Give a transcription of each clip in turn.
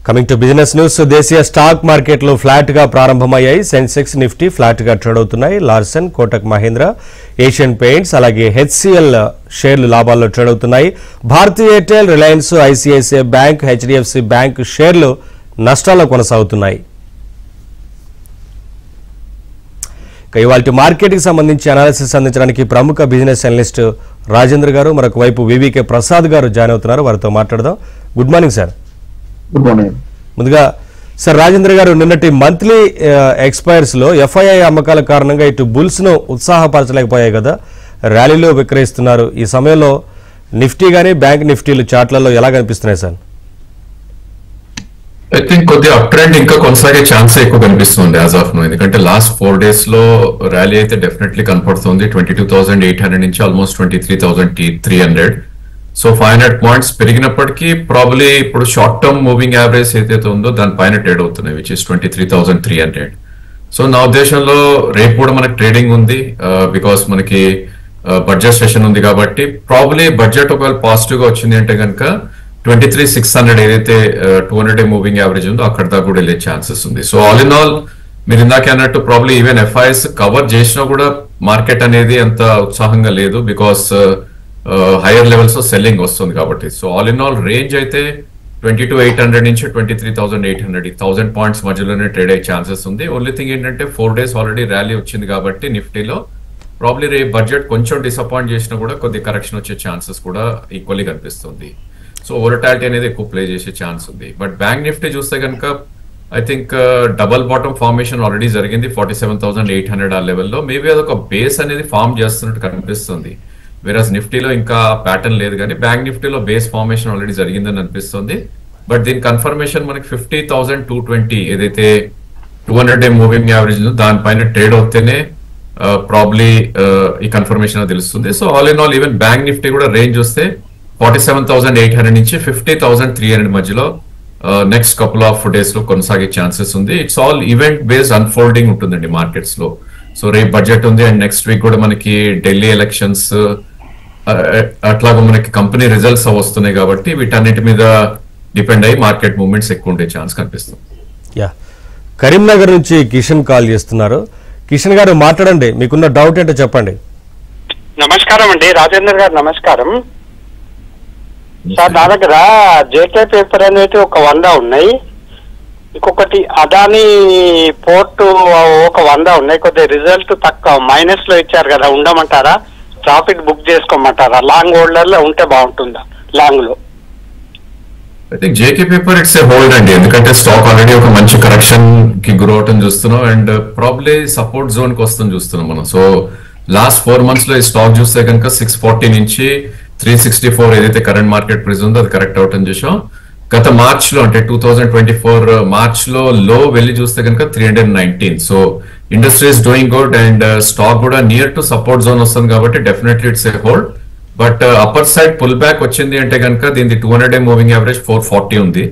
Coming to business news. దేశీయ stock మార్కెట్లు flat గా ప్రారంభమయ్యాయి. సెన్సెక్స్, నిఫ్టీ ఫ్లాట్ గా ట్రేడ్ అవుతున్నాయి. లార్సన్, కోటక్ మహీంద్రా, ఏషియన్ పెయింట్స్ అలాగే హెచ్సిఎల్ షేర్లు లాభాల్లో ట్రేడ్ అవుతున్నాయి. భారతీ ఎయిర్టెల్, రిలయన్స్, ఐసిఐసిఐ బ్యాంక్, హెచ్డిఎఫ్సి బ్యాంక్ షేర్లు నష్టాల్లో కొనసాగుతున్నాయి. ఇవాళ మార్కెట్కి సంబంధించి అనాలిసిస్ అందించడానికి ప్రముఖ బిజినెస్ అనలిస్ట్ రాజేంద్ర గారు, మరొక వైపు వివికే ప్రసాద్ గారు జాయిన్ అవుతున్నారు. వారితో మాట్లాడదాం. Good morning sir. Good morning. ముందుగా సార్ రాజేంద్ర గారు, నిన్నటి మంత్లీ ఎక్స్పైర్స్ లో ఎఫ్ఐఐ అమ్మకాల కారణంగా ఇటు బుల్స్ ను ఉత్సాహపరచలేకపోయాయి కదా, ర్యాలీలో విక్రయిస్తున్నారు. ఈ సమయంలో నిఫ్టీ గానీ బ్యాంక్ నిఫ్టీలు చార్ట్లలో ఎలా కనిపిస్తున్నాయి సార్? ఐ థింక్ కొద్దిగా అప్ ట్రెండ్ ఇంకా కొనసాగే ఛాన్స్ ఎక్కువ కనిపిస్తుంది యాజ్ ఆఫ్ నో. ఎందుకంటే లాస్ట్ 4 days లో ర్యాలీ అయితే డెఫినెట్లీ కనపడుతుంది. 22,800 నుంచి ఆల్మోస్ట్ 23,300. సో 500 పాయింట్స్ పెరిగినప్పటికీ ప్రాబ్లీ ఇప్పుడు షార్ట్ టర్మ్ మూవింగ్ యావరేజ్ ఏదైతే ఉందో దానిపైన ట్రేడ్ అవుతున్నాయి, విచ్ ఇస్ 23,300. సో నా ఉద్దేశంలో రేపు కూడా మనకి ట్రేడింగ్ ఉంది, బికాస్ మనకి బడ్జెట్ సెషన్ ఉంది కాబట్టి ప్రాబ్లీ బడ్జెట్ ఒకవేళ పాజిటివ్ గా వచ్చింది అంటే కనుక 23,600 ఏదైతే 200 డే మూవింగ్ యావరేజ్ ఉందో అక్కడ దాకా కూడా వెళ్ళే ఛాన్సెస్ ఉంది. సో ఆల్ ఇన్ ఆల్ మీరు ఇందాక అన్నట్టు ప్రాబ్లీ ఈవెన్ ఎఫ్ఐఎస్ కవర్ చేసినా కూడా మార్కెట్ అనేది అంత ఉత్సాహంగా లేదు, బికాస్ హైయర్ లెవెల్స్ లో సెల్లింగ్ వస్తుంది కాబట్టి. So all in all range అయితే 22,800 నుంచి 23,800, 1000 పాయింట్స్ మధ్యలోనే ట్రేడ్ అయ్యే ఛాన్సెస్ ఉంది. ఓన్లీ థింగ్ ఏంటంటే 4 days ఆల్రెడీ ర్యాలీ వచ్చింది కాబట్టి నిఫ్టీలో ప్రాబ్లీ రేపు బడ్జెట్ కొంచెం డిసప్పాయింట్ చేసినా కూడా కొద్ది కరెక్షన్ వచ్చే ఛాన్సెస్ కూడా ఈక్వల్లీ కనిపిస్తుంది. సో వోలటాలిటీ అనేది ఎక్కువ ప్లే చేసే ఛాన్స్ ఉంది. బట్ బ్యాంక్ నిఫ్టీ చూస్తే కనుక I think double bottom formation already జరిగింది 47,800 ఆ లెవెల్లో. మేబీ అదొక బేస్ అనేది ఫార్మ్ చేస్తున్నట్టు కనిపిస్తుంది. వేరస్ నిఫ్టీలో ఇంకా ప్యాటర్న్ లేదు, కానీ బ్యాంక్ నిఫ్టీలో బేస్ ఫార్మేషన్ ఆల్రెడీ జరిగిందని అనిపిస్తుంది. బట్ దీని కన్ఫర్మేషన్ మనకి 50,220 ఏదైతే 200 డే మూవింగ్ యావరేజ్ ఉందో దానిపైన ట్రేడ్ అవుతేనే ప్రాబ్లీ ఈ కన్ఫర్మేషన్ తెలుస్తుంది. So all in all even bank Nifty కూడా రేంజ్ వస్తే 47,800 నుంచి 50,300 మధ్యలో నెక్స్ట్ కపుల్ ఆఫ్ డేస్ లో కొనసాగే ఛాన్సెస్ ఉంది. It's all event based unfolding ఉంటుందండి మార్కెట్స్ లో. సో రేపు బడ్జెట్ ఉంది అండ్ నెక్స్ట్ వీక్ కూడా మనకి ఢిల్లీ ఎలక్షన్స్ అట్లాగా మనకి కంపెనీ రిజల్ట్స్ వస్తున్నాయి కాబట్టి వీటన్నిటి మీద డిపెండ్ అయ్యి మార్కెట్ మూవ్మెంట్స్ ఎక్కువ ఉండే ఛాన్స్ కనిపిస్తుంది. యా, కరీంనగర్ నుంచి కిషన్ కాల్ చేస్తున్నారు. కిషన్ గారు మాట్లాడండి, మీకున్న డౌట్ ఏంటో చెప్పండి. నమస్కారం అండి రాజేందర్ గారు. నమస్కారం సార్. నా దగ్గర జేకే పేపర్ అనేది ఒక 100 ఉన్నాయి, ఇంకొకటి అదాని పోర్ట్ ఒక 100 ఉన్నాయి. కొద్దిగా రిజల్ట్ తక్కువ మైనస్ లో ఇచ్చారు కదా, ఉండమంటారా? ప్రాఫిట్ బుక్ చేసుకోమంటారా? లాంగ్ హోల్డర్ లో ఉంటే బాగుంటుందా లాంగ్ లో? I think JK paper it's a hold అండి, ఎందుకంటే స్టాక్ ఆల్రెడీ ఒక మంచి కరెక్షన్ కి గ్రో అవటం చూస్తున్నాం అండ్ ప్రాబ్లీ సపోర్ట్ జోన్ కి వస్తుంది చూస్తున్నాం మనం. సో లాస్ట్ 4 months లో ఈ స్టాక్ చూస్తే కనుక 640 నుంచి 364 ఏదైతే కరెంట్ మార్కెట్ ప్రైస్ ఉందో అది కరెక్ట్ అవటం చూసాం. గత మార్చ్ లో అంటే 2024 మార్చ్ లో లో వెళ్ళి చూస్తే కనుక 319. So industry is doing good and stock కూడా నియర్ టు సపోర్ట్ జోన్ వస్తుంది కాబట్టి definitely it's a hold. But upper side pull back వచ్చింది అంటే కనుక దీనికి 200 డే మూవింగ్ యావరేజ్ 440 ఉంది.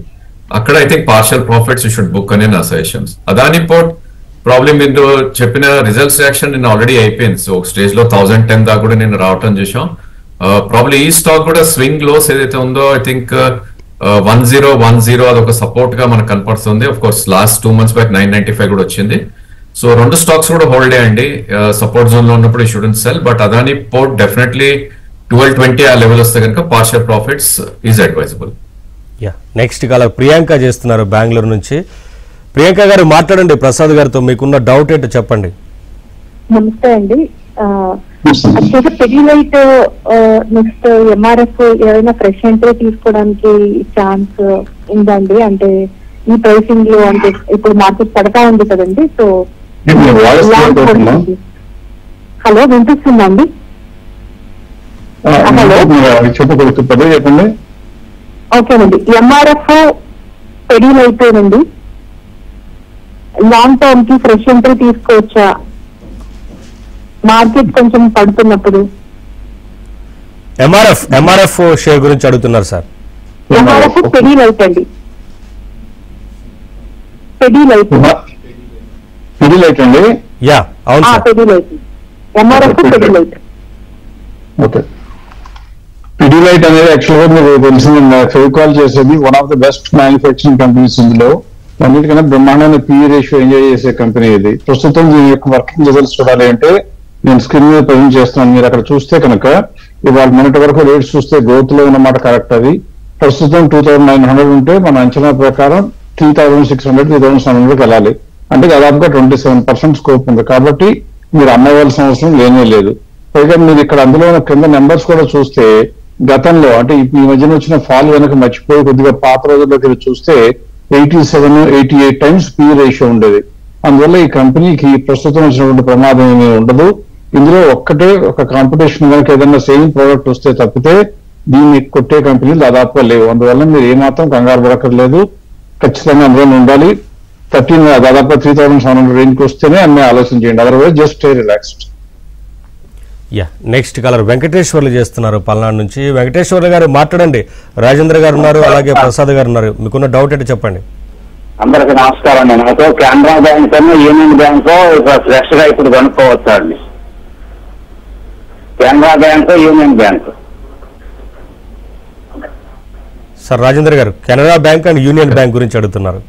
అక్కడ I think partial profits you should book అనే నా సజెషన్స్. అదాని పోర్ట్ ప్రాబ్లమ్ మీరు చెప్పిన రిజల్ట్స్ రియాక్షన్ నిన్న ఆల్రెడీ అయిపోయింది. సో ఒక స్టేజ్ లో 1010 దాకా కూడా నేను రావటం చూసాం. ప్రాబ్లీ ఈ స్టాక్ కూడా స్వింగ్ లోస్ ఏదైతే ఉందో ఐ థింక్ 1010 అదొక సపోర్ట్ గా మనకు కనపడుతుంది. Of course last 2 months back 995 కూడా వచ్చింది. సో 2 స్టాక్స్ కూడా హోల్డ్ అయ్యండి. సపోర్ట్ జోన్ లో ఉన్నప్పుడు student cell. But Adani port definitely 1220 ఆ లెవెల్ వస్తే కనుక partial profits is advisable. Yeah, next కాల ప్రియాంక చేస్తున్నారు బెంగళూరు నుంచి. ప్రియాంక గారు మాట్లాడండి ప్రసాద్ గారితో, మీకున్న డౌట్ ఏంటో చెప్పండి. నమస్తే అండి. యాక్చువల్గా పెడిలైట్ నెక్స్ట్ ఎంఆర్ఎఫ్ ఏదైనా ఫ్రెష్ ఎంట్రీ తీసుకోవడానికి ఛాన్స్ ఉందండి? అంటే ఈ ప్రైసింగ్ లో అంటే ఇప్పుడు మార్కెట్ పడతా ఉంది కదండి. సో హలో, వినిపిస్తుందండి? చెప్పండి. ఓకేనండి. ఎంఆర్ఎఫ్ పెడిలైట్ అండి, లాంగ్ టర్మ్ కి ఫ్రెష్ ఎంట్రీ తీసుకోవచ్చా మార్కెట్ కొంచెం పడుతున్నప్పుడు? ఎంఆర్ఎఫ్ షేర్ గురించి అడుగుతున్నారు సార్. ఎంఆర్ఎఫ్ పెడిలైట్ అండి, పెడిలైట్ అండి. యా, అవును సార్, పెడిలైట్. ఎంఆర్ఎఫ్ పెడిలైట్. ఓకే. పిడిలైట్ అనేది యాక్చువల్గా మీకు తెలిసింది, ఫెవికాల్ చేసేది one of the best manufacturing companies. ఇందులో అన్నిటికన్నా బ్రహ్మాండమైన పిఈ రేషియో ఎంజాయ్ చేసే కంపెనీ ఇది. ప్రస్తుతం దీని యొక్క వర్కింగ్ రిజల్ట్స్ చూడాలి అంటే నేను స్క్రీన్ మీద ప్రజెంట్ చేస్తున్నాను. మీరు అక్కడ చూస్తే కనుక ఇవాళ మొన్నటి వరకు రేట్స్ చూస్తే గ్రోత్ లో ఉన్నమాట కరెక్ట్. అది ప్రస్తుతం 2900 ఉంటే మన అంచనా ప్రకారం 3600 3700 వెళ్ళాలి. అంటే దాదాపుగా 27% స్కోప్ ఉంది. కాబట్టి మీరు అమ్మవలసిన అవసరం లేనే లేదు. పైగా మీరు ఇక్కడ అందులో కింద నెంబర్స్ కూడా చూస్తే గతంలో అంటే ఈ మధ్యన వచ్చిన ఫాల్ వెనక మర్చిపోయి కొద్దిగా పాత రోజుల్లోకి చూస్తే 87-88 టైమ్స్ పి రేషియో ఉండేది. అందువల్ల ఈ కంపెనీకి ప్రస్తుతం వచ్చినటువంటి ప్రమాదం ఏమీ ఉండదు. ఇందులో ఒక్కటే ఒక కాంపిటీషన్ కనుక ఏదైనా సేమ్ ప్రోడక్ట్ వస్తే తప్పితే దీన్ని కొట్టే కంపెనీలు దాదాపుగా లేవు. అందువల్ల మీరు ఏమాత్రం కంగారు పడక్కర్లేదు. ఖచ్చితంగా అందులో ఉండాలి. దాదాపుగా 3700 రేంజ్కి వస్తేనే అన్నీ ఆలోచన చేయండి. Otherwise just stay relaxed. Next colour Venkateswarlu చేస్తున్నారు పల్నాడు నుంచి. వెంకటేశ్వర్లు గారు మాట్లాడండి. రాజేంద్ర గారు ఉన్నారు, అలాగే ప్రసాద్ గారు ఉన్నారు. మీకున్న డౌట్ ఏంటి చెప్పండి. అందరికి నమస్కారం అండి. నాకు కెనరా బ్యాంక్ అన్న యూనియన్ బ్యాంక్ ఫ్రెష్ గా ఇప్పుడు కనుక్కోవచ్చా అండి? Canara Bank, Union Bank. Sir Rajendra garu Canara Bank and Union Bank గురించి అడుగుతున్నారు.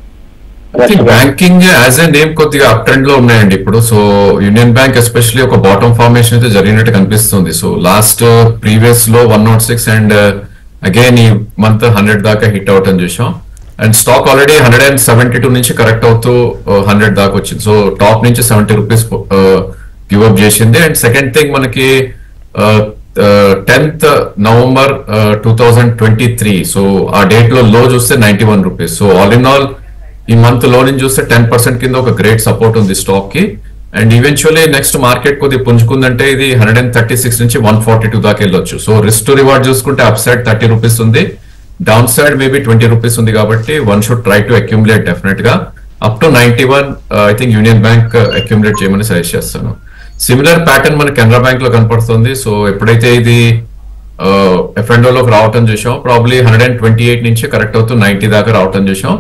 బ్యాంకింగ్ యాజ్ ఎ నేమ్ కొద్దిగా అప్ ట్రెండ్ లో ఉన్నాయండి ఇప్పుడు. సో యూనియన్ బ్యాంక్ ఎస్పెషల్లీ ఒక బాటమ్ ఫార్మేషన్ అయితే జరిగినట్టు కనిపిస్తుంది. సో లాస్ట్ ప్రీవియస్ లో 106 అండ్ అగైన్ ఈ మంత్ 100 దాకా హిట్ అవుట్ అని చూసాం. అండ్ స్టాక్ ఆల్రెడీ 172 నుంచి కరెక్ట్ అవుతూ 100 దాకా వచ్చింది. సో టాప్ నుంచి 70 రూపీస్ గివ్ అప్ చేసింది. అండ్ సెకండ్ థింగ్ మనకి 10th November 2023 సో ఆ డేట్ లో లో చూస్తే 91 rupees. So all in all ఈ మంత్ లో నుంచి చూస్తే 10% కింద ఒక గ్రేట్ సపోర్ట్ ఉంది స్టాక్ కి. అండ్ ఈవెన్చువల్లీ నెక్స్ట్ మార్కెట్ కొద్దిగా పుంజుకుందంటే ఇది 136 నుంచి 142 దాకా వెళ్ళొచ్చు. సో రిస్క్ టు రివార్డ్ చూసుకుంటే అప్ సైడ్ 30 రూపీస్ ఉంది, డౌన్ సైడ్ మేబీ 20 రూపీస్ ఉంది. కాబట్టి one should try to accumulate definite గా up to 91. I think Union Bank accumulate చేయమని సజెస్ట్ చేస్తాను. సిమిలర్ ప్యాటర్న్ మన కెనరా బ్యాంక్ లో కనపడుతుంది. సో ఎప్పుడైతే ఇది ఎఫ్ఎండో లోకి రావటం చూసాం, ప్రాబ్లీ 128 నుంచి కరెక్ట్ అవుతూ 90 దాకా రావటం చూసాం.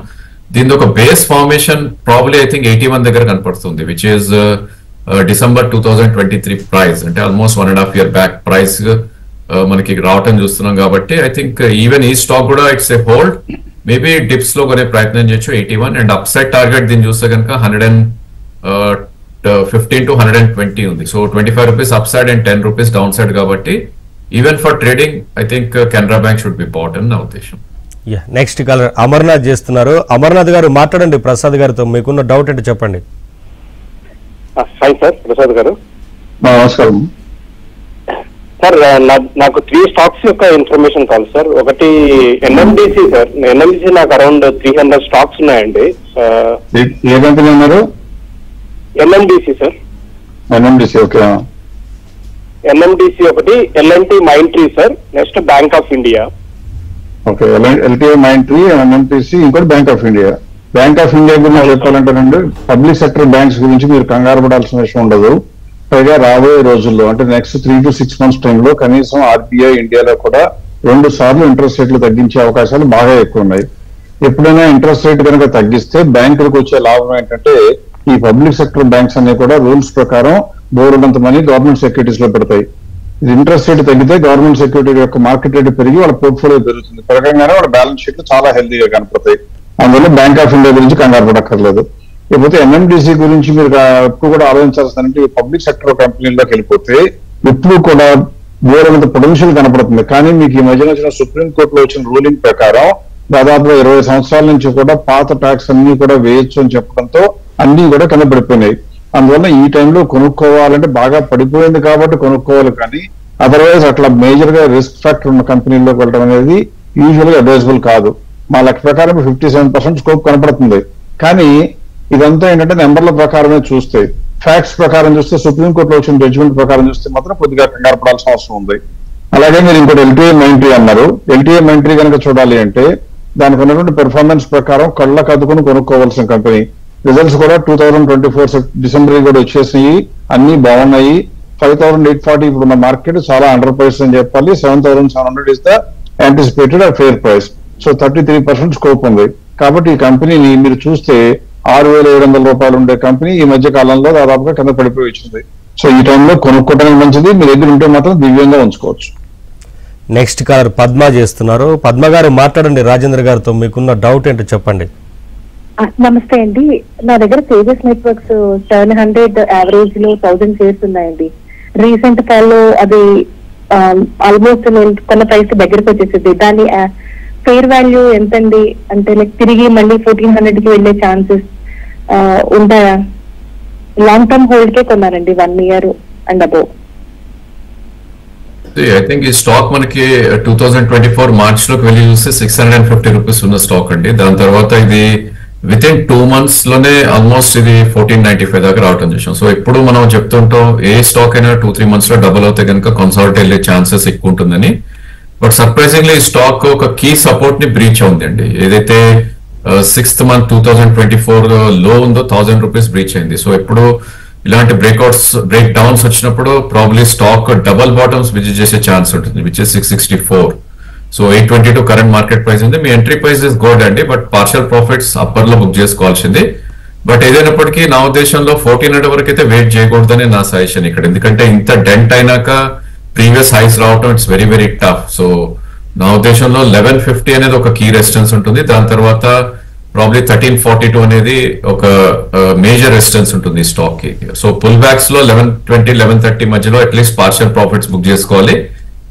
దీని ఒక base formation probably I think 81 దగ్గర కనపడుతుంది, విచ్ ఈస్ December 2023 ప్రైస్. అంటే ఆల్మోస్ట్ 1.5 year బ్యాక్ ప్రైస్ మనకి రావటం చూస్తున్నాం. కాబట్టి ఐ థింక్ ఈవెన్ ఈ స్టాక్ కూడా it's a hold, maybe dips లో కొనే ప్రయత్నం చేయొచ్చు 81. అండ్ అప్ సైడ్ టార్గెట్ దీన్ని చూస్తే కనుక 115 to 120 ఉంది. So 25 rupees upside and 10 rupees downside. కాబట్టి even for trading I think Canara Bank should be bought అని నా ఉద్దేశం. నెక్స్ట్ కాలర్ అమర్నాథ్ చేస్తున్నారు. అమర్నాథ్ గారు మాట్లాడండి ప్రసాద్ గారితో. మీకున్న డౌట్ ఏంటి చెప్పండి. హాయ్ సార్, ప్రసాద్ గారు. నమస్కారం సార్, నాకు 3 స్టాక్స్ యొక్క ఇన్ఫర్మేషన్ కావాలి సార్. ఒకటి ఎన్ఎండిసి సార్. ఎన్ఎండిసి నాకు అరౌండ్ 300 స్టాక్స్ ఉన్నాయండి. ఏ కంపెనీ ఉన్నారు? NMDC sir. NMDC, okay. NMDC ఒకటి, LNT Mindtree sir, next Bank of India. Okay, LTI Mindtree, NMDC, ఇంకోటి Bank of India. Bank of India గురించి చెప్పాలంటేనండి, public sector banks గురించి మీరు కంగారు పడాల్సిన విషయం ఉండదు. పైగా రాబోయే రోజుల్లో అంటే నెక్స్ట్ 3 to 6 months టైంలో కనీసం ఆర్బీఐ ఇండియాలో కూడా 2 సార్లు ఇంట్రెస్ట్ రేట్లు తగ్గించే అవకాశాలు బాగా ఎక్కువ ఉన్నాయి. ఎప్పుడైనా ఇంట్రెస్ట్ రేట్ కనుక తగ్గిస్తే బ్యాంకులకు వచ్చే లాభం ఏంటంటే ఈ పబ్లిక్ సెక్టర్ బ్యాంక్స్ అన్ని కూడా రూల్స్ ప్రకారం బోర్డునంత మనీ గవర్నమెంట్ సెక్యూరిటీస్ లో పెడతాయి. ఇంట్రెస్ట్ రేట్ తగ్గితే గవర్నమెంట్ సెక్యూరిటీ యొక్క మార్కెట్ రేట్ పెరిగి వాళ్ళ పోర్ట్ఫోలియో పెరుగుతుంది. పెరగంగానే వాళ్ళ బ్యాలెన్స్ షీట్లు చాలా హెల్తీగా కనపడతాయి. అందువల్ల బ్యాంక్ ఆఫ్ ఇండియా గురించి కంగారు పడక్కర్లేదు. లేకపోతే ఎన్ఎండిసి గురించి మీరు ఎప్పుడు కూడా ఆలోచించాల్సిందంటే ఈ పబ్లిక్ సెక్టర్ కంపెనీల్లోకి వెళ్ళిపోతే ఎప్పుడు కూడా బోర్డంత పొటెన్షియల్ కనపడుతుంది. కానీ మీకు ఈ మధ్యన వచ్చిన సుప్రీంకోర్టులో వచ్చిన రూలింగ్ ప్రకారం దాదాపుగా 20 సంవత్సరాల నుంచి కూడా పాత ట్యాక్స్ అన్ని కూడా వేయొచ్చు అని చెప్పడంతో అన్ని కూడా కింద పడిపోయినాయి. అందువల్ల ఈ టైంలో కొనుక్కోవాలంటే బాగా పడిపోయింది కాబట్టి కొనుక్కోవాలి. కానీ అదర్వైజ్ అట్లా మేజర్ గా రిస్క్ ఫ్యాక్టర్ ఉన్న కంపెనీల్లోకి వెళ్ళడం అనేది యూజువల్ గా అడ్వైజబుల్ కాదు. మా లెక్క ప్రకారం 57% స్కోప్ కనపడుతుంది. కానీ ఇదంతా ఏంటంటే నెంబర్ల ప్రకారమే చూస్తే, ఫ్యాక్ట్స్ ప్రకారం చూస్తే, సుప్రీంకోర్టులో వచ్చిన జడ్జిమెంట్ ప్రకారం చూస్తే మాత్రం కొద్దిగా కంగారు పడాల్సిన అవసరం ఉంది. అలాగే మీరు ఇంకోటి ఎల్టీఐ మైండ్ ట్రీ అన్నారు. ఎల్టీఐ మైండ్ ట్రీ కనుక చూడాలి అంటే దానికి ఉన్నటువంటి పెర్ఫార్మెన్స్ ప్రకారం కళ్ళకు అద్దుకుని కొనుక్కోవాల్సిన కంపెనీ. రిజల్ట్స్ కూడా 2024 December కూడా వచ్చేసినాయి, అన్ని బాగున్నాయి. 5,840 ఇప్పుడున్న మార్కెట్ చాలా అండర్ ప్రైస్ అని చెప్పాలి. 7,700 is the anticipated fair price. So 33% scope ఉంది. కాబట్టి ఈ కంపెనీని మీరు చూస్తే 6,700 రూపాయలు ఉండే కంపెనీ ఈ మధ్య కాలంలో దాదాపుగా కింద పడిపోయి వచ్చింది. సో ఈ టైంలో కొనుక్కోవడానికి మంచిది. మీ దగ్గర ఉంటే మాత్రం దివ్యంగా ఉంచుకోవచ్చు. నెక్స్ట్ కాలర్ పద్మ చేస్తున్నారు. పద్మ గారు మాట్లాడండి రాజేంద్ర గారితో, మీకున్న డౌట్ ఏంటో చెప్పండి. నమస్తే అండి, నా దగ్గర తేజస్ నెట్వర్క్స్ 700 యావరేజ్ లో 1000 షేర్స్ ఉన్నాయండి. రీసెంట్ కాల్లో అది ఆల్మోస్ట్ నేను కొన్న ప్రైస్ దగ్గరకు వచ్చేసింది. దాని ఫెయిర్ వాల్యూ ఎంతండి? అంటే లైక్ తిరిగి మళ్ళీ 1400 కి వెళ్లే ఛాన్సెస్ ఉంటాయా? లాంగ్ టర్మ్ హోల్డ్ కే కొన్నారండి, 1 year and above. I think ఈ స్టాక్ మనకి 2024 మార్చ్ లోకి వెళ్ళి చూస్తే 650 రూపీస్ ఉన్న స్టాక్ అండి. దాని తర్వాత ఇది విత్ ఇన్ 2 months లోనే ఆల్మోస్ట్ ఇది 1495 దాకా రావటం చూసాం. సో ఇప్పుడు మనం చెప్తుంటాం ఏ స్టాక్ అయినా 2-3 months లో డబుల్ అవుతే కనుక కన్సాలిడేట్ వెళ్ళే ఛాన్సెస్ ఎక్కువ ఉంటుందని. బట్ సర్ప్రైజింగ్లీ ఈ స్టాక్ ఒక కీ సపోర్ట్ ని బ్రీచ్ అవుందండి. ఏదైతే 6th month 2024 లో ఉందో 1000 రూపీస్ బ్రీచ్ అయింది. సో ఇప్పుడు ఇలాంటి బ్రేక్ డౌన్స్ వచ్చినప్పుడు probably stock double bottoms visit చేసే ఛాన్స్ ఉంటుంది, which is 664. So 822 current market price ఉంది. మీ ఎంట్రీ ప్రైస్ ఇస్ గుడ్ అండి, బట్ పార్షియల్ ప్రాఫిట్స్ అప్పర్ లో బుక్ చేసుకోవాల్సింది. బట్ ఏదైనప్పటికీ నా ఉద్దేశంలో 1400 వరకు అయితే వెయిట్ చేయకూడదని నా సజెషన్ ఇక్కడ. ఎందుకంటే ఇంత డెంట్ అయినాక ప్రీవియస్ హైస్ రావటం it's very very tough. So నా ఉద్దేశంలో 1150 అనేది ఒక కీ రెసిస్టెన్స్ ఉంటుంది. దాని తర్వాత ప్రాబ్లీ 1342 అనేది ఒక మేజర్ రెసిస్టెన్స్ ఉంటుంది ఈ స్టాక్ కి. సో పుల్ బ్యాక్స్ లో 1120, 1130 మధ్యలో అట్లీస్ట్ పార్షియల్ ప్రాఫిట్స్ బుక్ చేసుకోవాలి.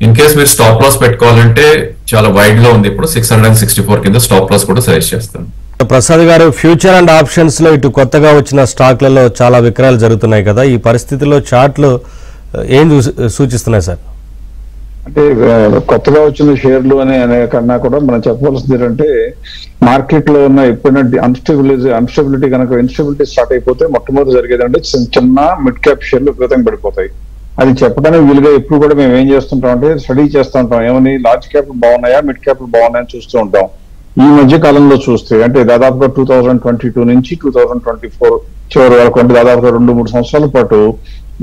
ఇన్ కేస్ మీరు స్టాప్ లాస్ పెట్టుకోవాలంటే చాలా వైడ్ లో ఉంది, ఇప్పుడు 664 కింద స్టాప్ లాస్ కూడా సజెస్ట్ చేస్తాను. ప్రసాద్ గారు, ఫ్యూచర్ అండ్ ఆప్షన్స్ లో ఇటు కొత్తగా వచ్చిన స్టాక్లలో చాలా విక్రయాలు జరుగుతున్నాయి కదా, ఈ పరిస్థితిలో చార్ట్లు ఏం సూచిస్తున్నాయి సార్? అంటే కొత్తగా వచ్చిన షేర్లు అనే కన్నా కూడా మనం చెప్పవలసింది ఏంటంటే మార్కెట్ లో ఉన్న ఎప్పుడైనా అన్స్టెబిలిటీ కనుక ఇన్స్టెబిలిటీ స్టార్ట్ అయిపోతే మొట్టమొదటి జరిగేది అంటే చిన్న మిడ్ క్యాప్ షేర్లు విపరీతంగా పడిపోతాయి. అది చెప్పడానికి వీలుగా ఎప్పుడు కూడా మేము ఏం చేస్తుంటాం అంటే స్టడీ చేస్తూ ఉంటాం, ఏమని లార్జ్ క్యాప్లు బాగున్నాయా మిడ్ క్యాప్లు బాగున్నాయని చూస్తూ ఉంటాం. ఈ మధ్య కాలంలో చూస్తే అంటే దాదాపుగా 2022 నుంచి 2024 చివరి వరకు అంటే దాదాపుగా 2-3 సంవత్సరాల పాటు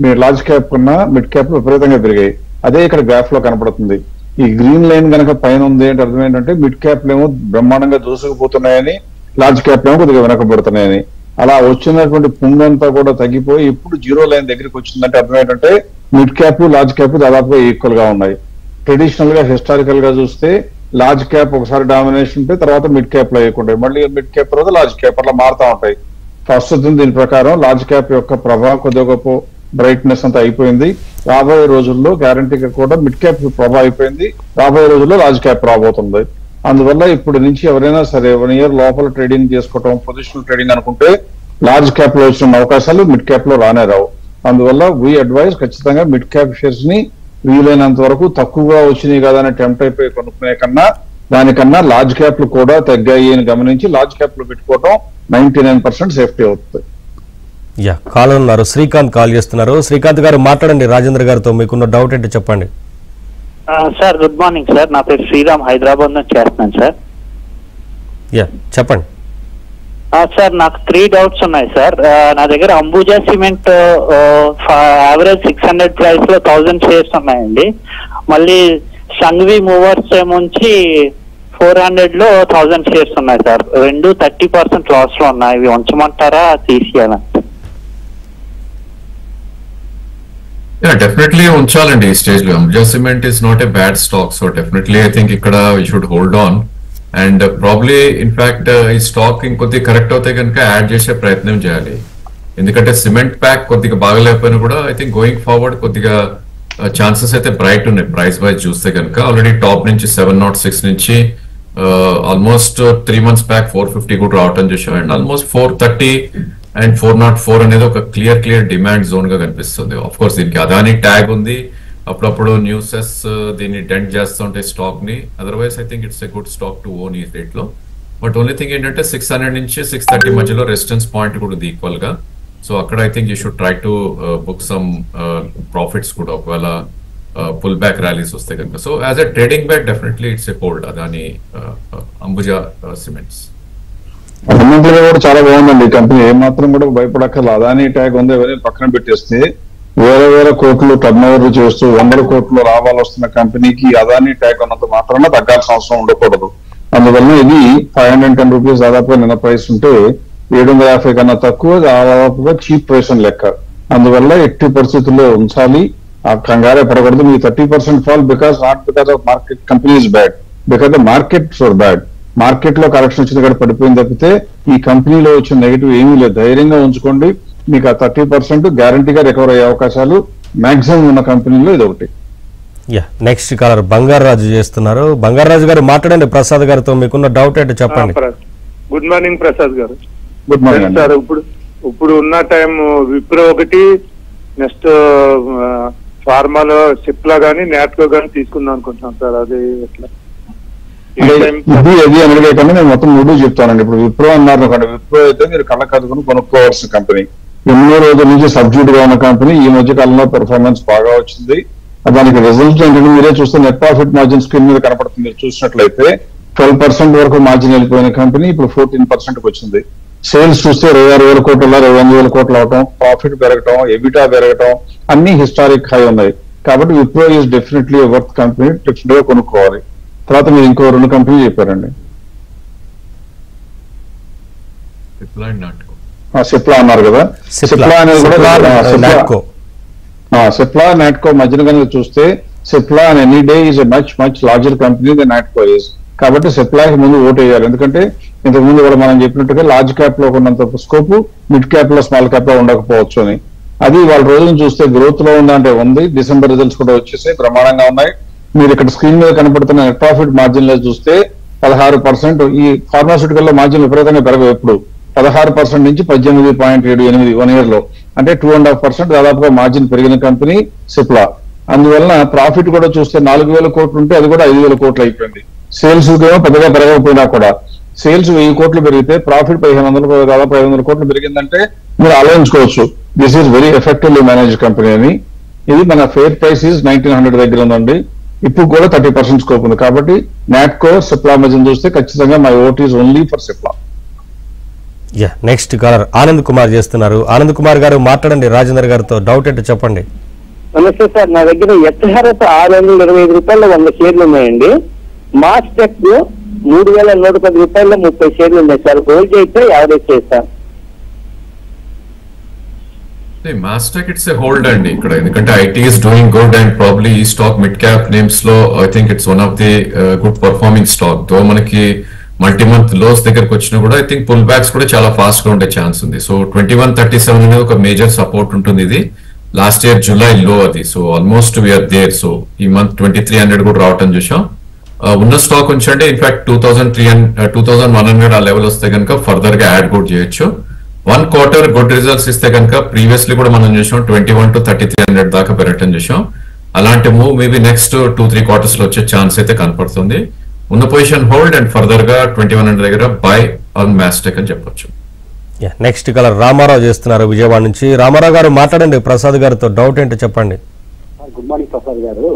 మీరు లార్జ్ క్యాప్ కన్నా మిడ్ క్యాప్ విపరీతంగా పెరిగాయి. అదే ఇక్కడ గ్రాఫ్ లో కనపడుతుంది. ఈ గ్రీన్ లైన్ కనుక పైన ఉంది అంటే అర్థం ఏంటంటే మిడ్ క్యాప్లు ఏమో బ్రహ్మాండంగా దూసుకుపోతున్నాయని, లార్జ్ క్యాప్లు ఏమో కొద్దిగా వెనకబడుతున్నాయని. అలా వచ్చినటువంటి పుంగంతా కూడా తగ్గిపోయి ఇప్పుడు 0 లైన్ దగ్గరికి వచ్చిందంటే అర్థం ఏంటంటే మిడ్ క్యాప్ లార్జ్ క్యాప్ దాదాపుగా ఈక్వల్ గా ఉన్నాయి. ట్రెడిషనల్ గా హిస్టారికల్ గా చూస్తే లార్జ్ క్యాప్ ఒకసారి డామినేషన్ ఉంటే తర్వాత మిడ్ క్యాప్ లో వేయకుంటాయి, మళ్ళీ మిడ్ క్యాప్ తర్వాత లార్జ్ క్యాప్ అట్లా మారుతా ఉంటాయి. ప్రస్తుతం దీని ప్రకారం లార్జ్ క్యాప్ యొక్క ప్రభావం కొద్దిగా గొప్ప బ్రైట్నెస్ అంతా అయిపోయింది. రాబోయే రోజుల్లో గ్యారంటీగా కూడా మిడ్ క్యాప్ ప్రభావం అయిపోయింది, రాబోయే రోజుల్లో లార్జ్ క్యాప్ రాబోతుంది. అందువల్ల ఇప్పుడు నుంచి ఎవరైనా సరే 1 year లోపల ట్రేడింగ్ చేసుకోవటం, పొజిషనల్ ట్రేడింగ్ అనుకుంటే లార్జ్ క్యాప్ లో వచ్చిన అవకాశాలు మిడ్ క్యాప్ లో రానే రావు. అందువల్ల వీ అడ్వైజ్ ఖచ్చితంగా మిడ్ క్యాప్ షేర్స్ ని వీలైనంత వరకు తక్కువగా వచ్చినాయి కదా అని టెంప్ట్ అయిపోయి కొనుక్కునే కన్నా దానికన్నా లార్జ్ క్యాప్లు కూడా తగ్గాయి అని గమనించి లార్జ్ క్యాప్లు పెట్టుకోవడం 99% సేఫ్టీ అవుతుంది. కాల్ ఉన్నారు, శ్రీకాంత్ కాల్ చేస్తున్నారు. శ్రీకాంత్ గారు మాట్లాడండి రాజేంద్ర గారితో, మీకున్న డౌట్ ఏంటో చెప్పండి. సార్ గుడ్ మార్నింగ్ సార్, నా పేరు శ్రీరామ్, హైదరాబాద్ నుంచి చేస్తున్నాను సార్. చెప్పండి సార్. నాకు 3 డౌట్స్ ఉన్నాయి సార్. నా దగ్గర అంబుజా సిమెంట్ యావరేజ్ 600 ప్రైస్ లో 1000 షేర్స్ ఉన్నాయండి. మళ్ళీ సంఘవి మూవర్స్ ఏమొంచి 400 లో 1000 షేర్స్ ఉన్నాయి సార్. రెండు 30% లాస్ లో ఉన్నాయి. ఇవి ఉంచమంటారా తీసేయాలని? డెఫినెట్లీ ఉంచాలండి ఈ స్టేజ్ లో. Ambuja Cement is not a bad stock, so definitely I think ఇక్కడ we should hold on. And probably in fact ఈ స్టాక్ ఇంకొద్ది కరెక్ట్ అవుతే కనుక యాడ్ చేసే ప్రయత్నం చేయాలి. ఎందుకంటే సిమెంట్ ప్యాక్ కొద్దిగా బాగలేకపోయినా కూడా ఐ థింక్ గోయింగ్ ఫార్వర్డ్ కొద్దిగా ఛాన్సెస్ అయితే బ్రైట్ ఉన్నాయి ప్రైస్ వైజ్ చూస్తే కనుక. ఆల్రెడీ టాప్ నుంచి 706 నుంచి ఆల్మోస్ట్ 3 months బ్యాక్ 450 కూడా రావటం చూసాం. అండ్ ఆల్మోస్ట్ 430 అండ్ 404 అనేది ఒక క్లియర్ డిమాండ్ జోన్ గా కనిపిస్తుంది. ఆఫ్ కోర్స్ దీనికి అదాని ట్యాగ్ ఉంది, అప్పుడప్పుడు న్యూసెస్ దీన్ని డెంట్ చేస్తుంటే స్టాక్ ని. Otherwise I think it's a good stock to own ఈ రేట్ లో. బట్ ఓన్లీ థింగ్ ఏంటంటే 600 నుంచి 630 మధ్యలో రెసిస్టెన్స్ పాయింట్ కూడా ఉంది ఈక్వల్ గా. సో అక్కడ I think you should try to book some profits కూడా ఒకవేళ పుల్ బ్యాక్ ర్యాలీస్ వస్తే కనుక. So as a trading back definitely it's a hold Adani Ambuja cements. Fundamental కూడా చాలా బాగుందండి ఈ కంపెనీ, ఏమాత్రం కూడా భయపడక్కర్లేదు. అదాని ట్యాగ్ ఉంది ఎవరైనా పక్కన పెట్టేస్తే వేల కోట్లు టర్న్ ఓవర్ చేస్తూ 100 కోట్లు లాభాలు వస్తున్న కంపెనీకి అదాని ట్యాగ్ ఉన్నంత మాత్రాన తగ్గాల్సిన అవసరం ఉండకూడదు. అందువల్ల ఇది 510 రూపీస్ దాదాపుగా నిన్న ప్రైస్ ఉంటే 750 కన్నా తక్కువ దాదాపుగా చీప్ ప్రైస్ అని లెక్క. అందువల్ల ఎట్టి పరిస్థితుల్లో ఉంచాలి. ఆ కంగారే పడకూడదు. మీ 30% fall not because of market company is bad, because the markets are bad. Market లో కరెక్షన్ వచ్చింది కూడా పడిపోయింది తప్పితే ఈ కంపెనీలో వచ్చిన నెగిటివ్ ఏమీ లేదు. ధైర్యంగా ఉంచుకోండి. మీకు ఆ 30% గ్యారంటీగా రికవర్ అయ్యే అవకాశాలు మాక్సిమం ఉన్న కంపెనీలో ఇది ఒకటి. నెక్స్ట్ కాలర్ బంగారాజు చేస్తున్నారు. బంగారాజు గారు మాట్లాడండి ప్రసాద్ గారితో, మీకున్న డౌట్ ఏంటో చెప్పండి. గుడ్ మార్నింగ్ ప్రసాద్ గారు. Good morning sir. ఇప్పుడు ఉన్న టైం విప్రో ఒకటి, నెక్స్ట్ ఫార్మాలో సిప్లా గానీ నాట్కో గానీ తీసుకుందాం అనుకుంటున్నాం సార్. అది ఎట్లా? ఇది అనేది కానీ నేను మొత్తం 3 చెప్తానండి. ఇప్పుడు విప్రో అన్నారు అనుకోండి, విప్రో అయితే మీరు కళ్ళ కదుకుని కొనుక్కోవాల్సిన కంపెనీ. ఎన్నో రోజుల నుంచి సబ్జ్యూడ్ గా ఉన్న కంపెనీ ఈ మధ్య కాలంలో పెర్ఫార్మెన్స్ బాగా వచ్చింది. దానికి రిజల్ట్ ఏంటంటే మీరే చూస్తే నెట్ ప్రాఫిట్ మార్జిన్ స్క్రీన్ మీద కనపడుతుంది. మీరు చూసినట్లయితే 12% వరకు మార్జిన్ వెళ్ళిపోయిన కంపెనీ ఇప్పుడు 14% వచ్చింది. సేల్స్ చూస్తే 26,000 కోట్ల 28,000 కోట్లు అవటం, ప్రాఫిట్ పెరగటం, ఎబిటా పెరగటం అన్ని హిస్టారిక్ హై ఉన్నాయి. కాబట్టి Wipro is definitely worth company, definite గా కొనుక్కోవాలి. తర్వాత మీరు ఇంకో 2 కంపెనీలు చెప్పారండి. సిప్లా అన్నారు కదా, సిప్లా అనేది కూడా సిప్లా నాట్కో మధ్యన కనుక చూస్తే Cipla and any day is much larger company the Natco is. కాబట్టి సిప్లాకి ముందు ఓటు వేయాలి. ఎందుకంటే ఇంతకు ముందు కూడా మనం చెప్పినట్టుగా లార్జ్ క్యాప్ లో ఉన్నంత స్కోప్ మిడ్ క్యాప్ లో స్మాల్ క్యాప్ లో ఉండకపోవచ్చు అని. అది వాళ్ళ రోజును చూస్తే గ్రోత్ లో ఉందంటే ఉంది. డిసెంబర్ రిజల్ట్స్ కూడా వచ్చేసి ప్రమాణంగా ఉన్నాయి. మీరు ఇక్కడ స్క్రీన్ మీద కనపడుతున్న నెట్ ప్రాఫిట్ మార్జిన్ లో చూస్తే 16%. ఈ ఫార్మాస్యూటికల్ లో మార్జిన్ విపరీతంగా పెరగవు. ఎప్పుడు 16% నుంచి 18.78 1 year లో, అంటే 2.5% దాదాపుగా మార్జిన్ పెరిగిన కంపెనీ సిప్లా. అందువలన ప్రాఫిట్ కూడా చూస్తే 4,000 కోట్లు ఉంటే అది కూడా 5,000 కోట్లు అయిపోయింది. సేల్స్ ఏమో పెద్దగా పెరగకపోయినా కూడా సేల్స్ 1,000 కోట్లు పెరిగితే ప్రాఫిట్ 1,500 దాదాపు 500 కోట్లు పెరిగిందంటే మీరు ఆలోచించుకోవచ్చు this is very effectively manage company అని. ఇది మన ఫేర్ ప్రైస్ ఈజ్ 1,900 దగ్గర ఉందండి. ఇప్పుడు కూడా 30% స్కోప్ ఉంది. కాబట్టి నాట్కో సిప్లా మధ్య చూస్తే ఖచ్చితంగా my vote is only for Cipla. Next caller Anand Kumar చేస్తున్నారు. ఆనంద్ కుమార్ గారు మాట్లాడండి రాజేందర్ గారితో, డౌట్ ఏంటో చెప్పండి. నమస్తే సార్. నా దగ్గర ఎస్ఆర్ఎఫ్ 625 రూపాయలు 100 షేర్లు ఉన్నాయండి. మాస్టెక్ 3,110 రూపాయల్లో 30 షేర్లు ఉన్నాయి సార్. హోల్డ్ చేస్తే యావరేజ్ చేస్తాను. మాస్టెక్ ఇట్స్ ఏ హోల్డ్ అండి ఇక్కడ, ఎందుకంటే IT is doing good and probably ఈ స్టాక్ మిడ్ క్యాప్ నేమ్స్ లో I think it's one of the good performing stock. తో మనకి మల్టీ మంత్ లోస్ దగ్గరకు వచ్చినా కూడా ఐ థింక్ పుల్ బ్యాక్స్ కూడా చాలా ఫాస్ట్ గా ఉండే ఛాన్స్ ఉంది. సో 2137 అనేది ఒక మేజర్ సపోర్ట్ ఉంటుంది. ఇది లాస్ట్ ఇయర్ జూలై లో అది. So almost we are. సో ఈ మంత్ 2300 కూడా రావటం చూసాం. ఉన్న స్టాక్ ఉంచండి. ఇన్ఫాక్ట్ 2100 ఆ లెవెల్ వస్తే కనుక ఫర్దర్ గా యాడ్ కూడా చేయొచ్చు. 1 quarter గుడ్ రిజల్ట్స్ ఇస్తే కనుక ప్రీవియస్లీ కూడా మనం చూసాం 21 to 3300 దాకా పెరగటం చూసాం. అలాంటి మూవ్ మేబీ నెక్స్ట్ 2-3 quarters లో వచ్చే ఛాన్స్ అయితే కనపడుతుంది. ఉన్న పొజిషన్ హోల్డ్ అండ్ ఫర్దర్ గా 2100 దగ్గర బై ఆన్ మాస్టెక్ అని చెప్పొచ్చు. నెక్స్ట్ కలర్ రామారావు చేస్తున్నారు విజయవాడ నుంచి. రామారావు గారు మాట్లాడండి ప్రసాద్ గారితో, డౌట్ ఏంటో చెప్పండి. గుడ్ మార్నింగ్ ప్రసాద్ గారు.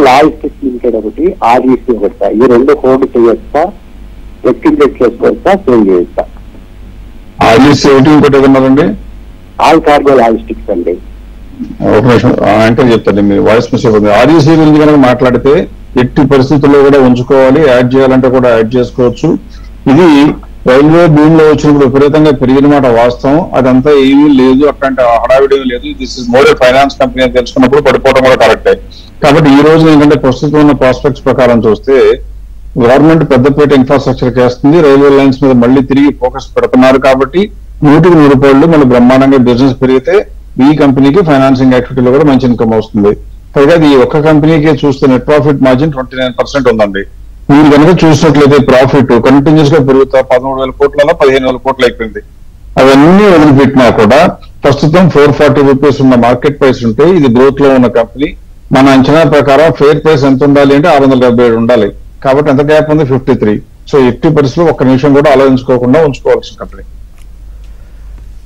లాజిస్టిక్స్ లిమిటెడ్ ఒకటి, ఆర్ఈసీ ఒకటి, ఈ 2 హోల్డ్ చేయొచ్చా, ఎక్స్టెండ్ చేసుకోవచ్చా, సేల్ చేయొచ్చా? ఆర్ఈసీ ఒకటి, ఇంకోటి ఏదన్నారండి? ఆల్ కార్గో లాజిస్టిక్స్ అండి. ఒక నిమిషం అంటే చెప్తాను, మీ వాయిస్ మిస్ అయిపోతుంది. ఆర్ఈసీ గురించి కనుక మాట్లాడితే ఎట్టి పరిస్థితుల్లో కూడా ఉంచుకోవాలి, యాడ్ చేయాలంటే కూడా యాడ్ చేసుకోవచ్చు. ఇది రైల్వే భూమిలో వచ్చినప్పుడు విపరీతంగా పెరిగిన మాట వాస్తవం. అదంతా ఏమీ లేదు, అట్లాంటి హడావిడి లేదు. This is more A finance company అని తెలుసుకున్నప్పుడు పడిపోవడం కూడా కరెక్టే. కాబట్టి ఈ రోజు ఏంటంటే ప్రస్తుతం ఉన్న ప్రాస్పెక్ట్స్ ప్రకారం చూస్తే గవర్నమెంట్ పెద్దపేట ఇన్ఫ్రాస్ట్రక్చర్ చేస్తుంది, రైల్వే లైన్స్ మీద మళ్ళీ తిరిగి ఫోకస్ పెడుతున్నారు. కాబట్టి 100కి 100 మళ్ళీ బ్రహ్మాండంగా బిజినెస్ పెరిగితే ఈ కంపెనీకి ఫైనాన్సింగ్ యాక్టివిటీలో కూడా మంచి ఇన్కమ్ వస్తుంది. పైగా ఈ ఒక్క కంపెనీకి చూస్తే నెట్ ప్రాఫిట్ మార్జిన్ 29% ఉందండి. మీరు కనుక చూసినట్లయితే ప్రాఫిట్ కంటిన్యూస్ గా పెరుగుతా 13,000 కోట్లలో 15,000 కోట్లు అయిపోయింది. అవన్నీ వదిలిపెట్టినా కూడా ప్రస్తుతం 440 రూపీస్ ఉన్న మార్కెట్ ప్రైస్ ఉంటే ఇది గ్రోత్ లో ఉన్న కంపెనీ. మన అంచనా ప్రకారం ఫేర్ ప్రైస్ ఎంత ఉండాలి అంటే 677 ఉండాలి. కాబట్టి ఎంత గ్యాప్ ఉంది? 53. సో ఎట్టి పరిస్థితుల్లో ఒక్క నిమిషం కూడా ఆలోచించుకోకుండా ఉంచుకోవాల్సిన company.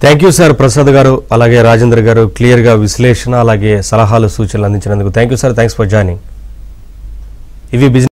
Thank you sir Prasad garu, అలాగే రాజేంద్ర గారు క్లియర్ గా విశ్లేషణ అలాగే సలహాలు సూచనలు అందించినందుకు thank you sir. Thanks for joining. ఇవి